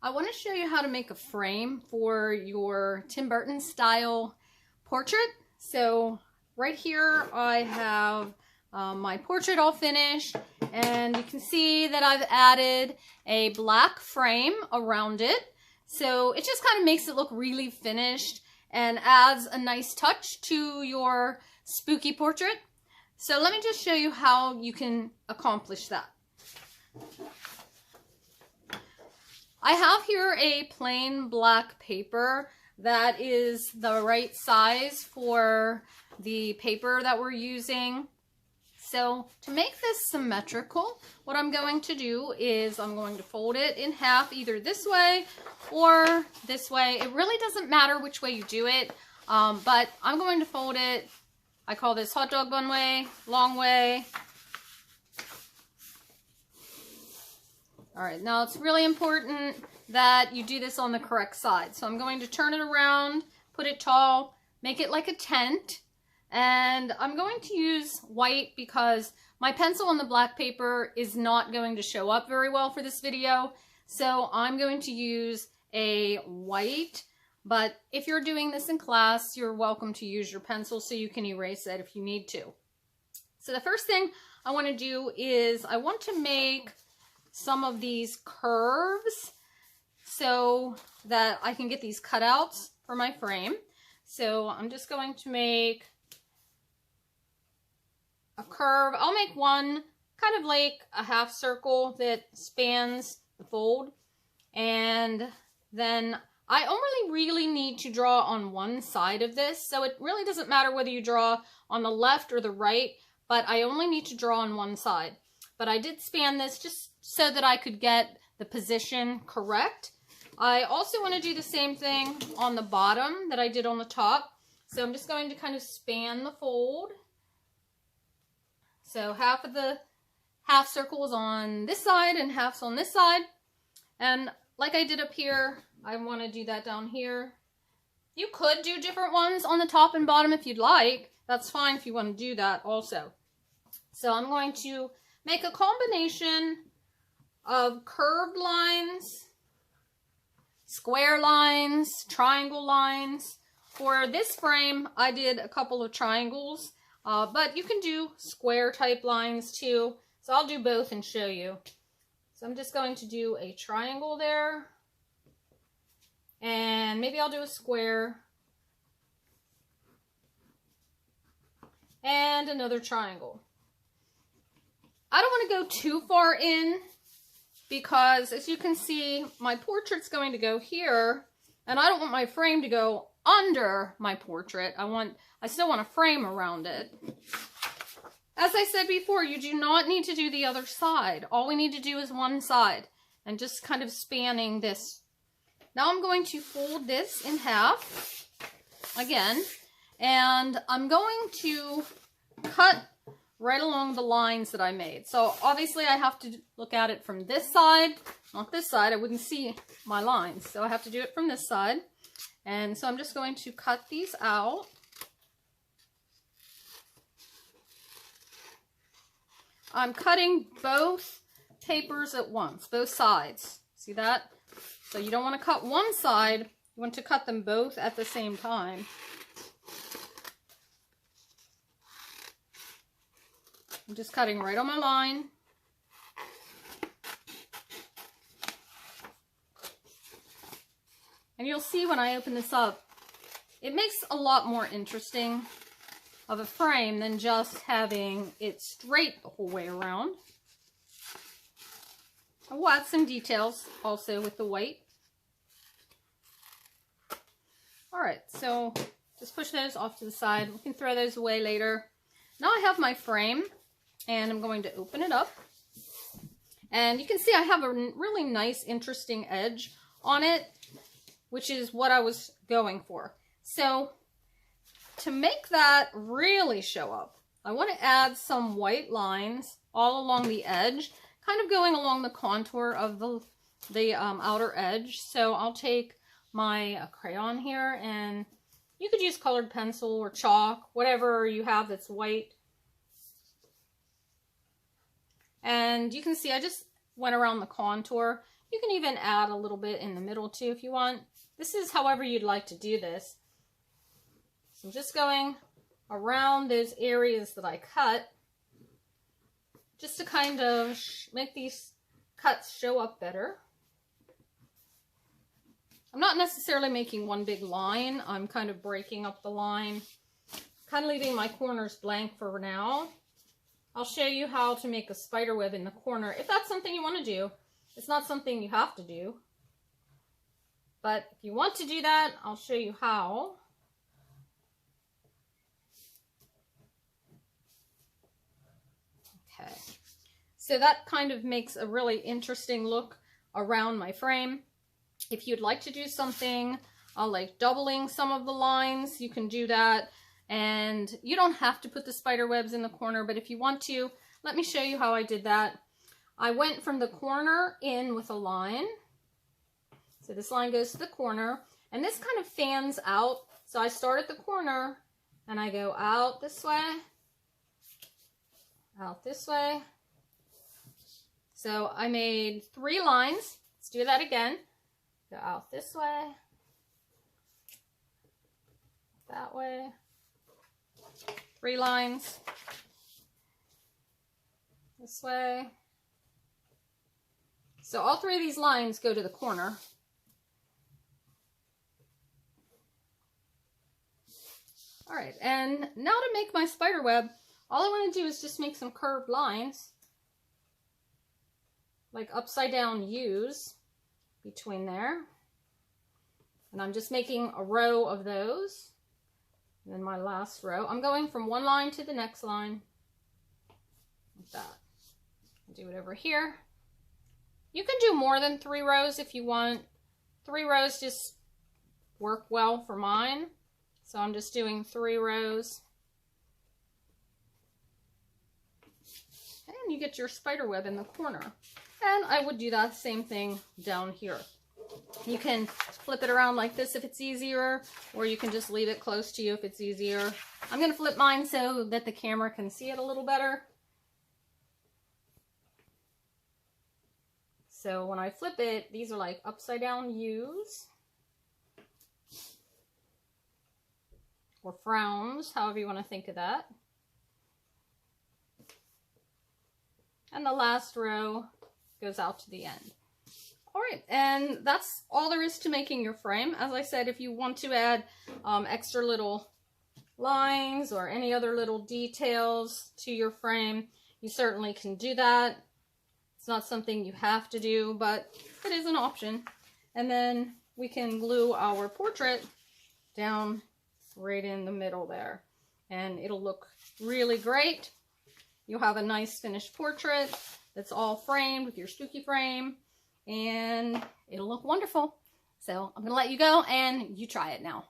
I want to show you how to make a frame for your Tim Burton style portrait. So right here I have my portrait all finished, and you can see that I've added a black frame around it. So it just kind of makes it look really finished and adds a nice touch to your spooky portrait. So let me just show you how you can accomplish that. I have here a plain black paper that is the right size for the paper that we're using. So to make this symmetrical, what I'm going to do is I'm going to fold it in half, either this way or this way. It really doesn't matter which way you do it, but I'm going to fold it. I call this hot dog bun way, long way. All right, now it's really important that you do this on the correct side. So I'm going to turn it around, put it tall, make it like a tent. And I'm going to use white because my pencil on the black paper is not going to show up very well for this video. So I'm going to use a white, but if you're doing this in class, you're welcome to use your pencil so you can erase it if you need to. So the first thing I want to do is I want to make some of these curves so that I can get these cutouts for my frame. So I'm just going to make a curve. I'll make one kind of like a half circle that spans the fold, and then I only really need to draw on one side of this, so it really doesn't matter whether you draw on the left or the right, but I only need to draw on one side. But I did span this just so that I could get the position correct. I also want to do the same thing on the bottom that I did on the top. So I'm just going to kind of span the fold. So half of the half circle is on this side and half's on this side. And like I did up here, I want to do that down here. You could do different ones on the top and bottom if you'd like. That's fine if you want to do that also. So I'm going to make a combination of curved lines, square lines, triangle lines. For this frame, I did a couple of triangles, but you can do square type lines too. So I'll do both and show you. So I'm just going to do a triangle there, and maybe I'll do a square and another triangle. I don't want to go too far in because, as you can see, my portrait's going to go here, and I don't want my frame to go under my portrait. I still want a frame around it. As I said before, you do not need to do the other side. All we need to do is one side, and just kind of spanning this. Now I'm going to fold this in half again, and I'm going to cut right along the lines that I made. So obviously I have to look at it from this side, not this side. I wouldn't see my lines. So I have to do it from this side. And so I'm just going to cut these out. I'm cutting both papers at once, both sides. See that? So you don't want to cut one side, you want to cut them both at the same time. I'm just cutting right on my line. And you'll see when I open this up, it makes a lot more interesting of a frame than just having it straight the whole way around. I will add some details also with the white. Alright, so just push those off to the side. We can throw those away later. Now I have my frame, and I'm going to open it up. And you can see I have a really nice, interesting edge on it, which is what I was going for. So to make that really show up, I want to add some white lines all along the edge, kind of going along the contour of the outer edge. So I'll take my crayon here, and you could use colored pencil or chalk, whatever you have that's white. And you can see I just went around the contour. You can even add a little bit in the middle too if you want. This is however you'd like to do this. So I'm just going around those areas that I cut, just to kind of make these cuts show up better. I'm not necessarily making one big line. I'm kind of breaking up the line, kind of leaving my corners blank for now. I'll show you how to make a spider web in the corner if that's something you want to do. It's not something you have to do, but if you want to do that, I'll show you how. Okay, so that kind of makes a really interesting look around my frame. If you'd like to do something like doubling some of the lines, you can do that. And you don't have to put the spider webs in the corner, but if you want to, let me show you how I did that. I went from the corner in with a line. So this line goes to the corner, and this kind of fans out. So I start at the corner, and I go out this way, out this way. So I made 3 lines. Let's do that again. Go out this way, that way, 3 lines, this way. So all 3 of these lines go to the corner. All right, and now to make my spider web, all I want to do is just make some curved lines, like upside down U's between there. And I'm just making a row of those. And then my last row, I'm going from one line to the next line, like that. I'll do it over here. You can do more than 3 rows if you want. 3 rows just work well for mine. So I'm just doing 3 rows. And you get your spider web in the corner. And I would do that same thing down here. You can flip it around like this if it's easier, or you can just leave it close to you if it's easier. I'm going to flip mine so that the camera can see it a little better. So when I flip it, these are like upside down U's. Or frowns, however you want to think of that. And the last row goes out to the end. All right, and that's all there is to making your frame. As I said, if you want to add extra little lines or any other little details to your frame, you certainly can do that. It's not something you have to do, but it is an option. And then we can glue our portrait down right in the middle there, and it'll look really great. You'll have a nice finished portrait that's all framed with your spooky frame, and it'll look wonderful. So I'm gonna let you go and you try it now.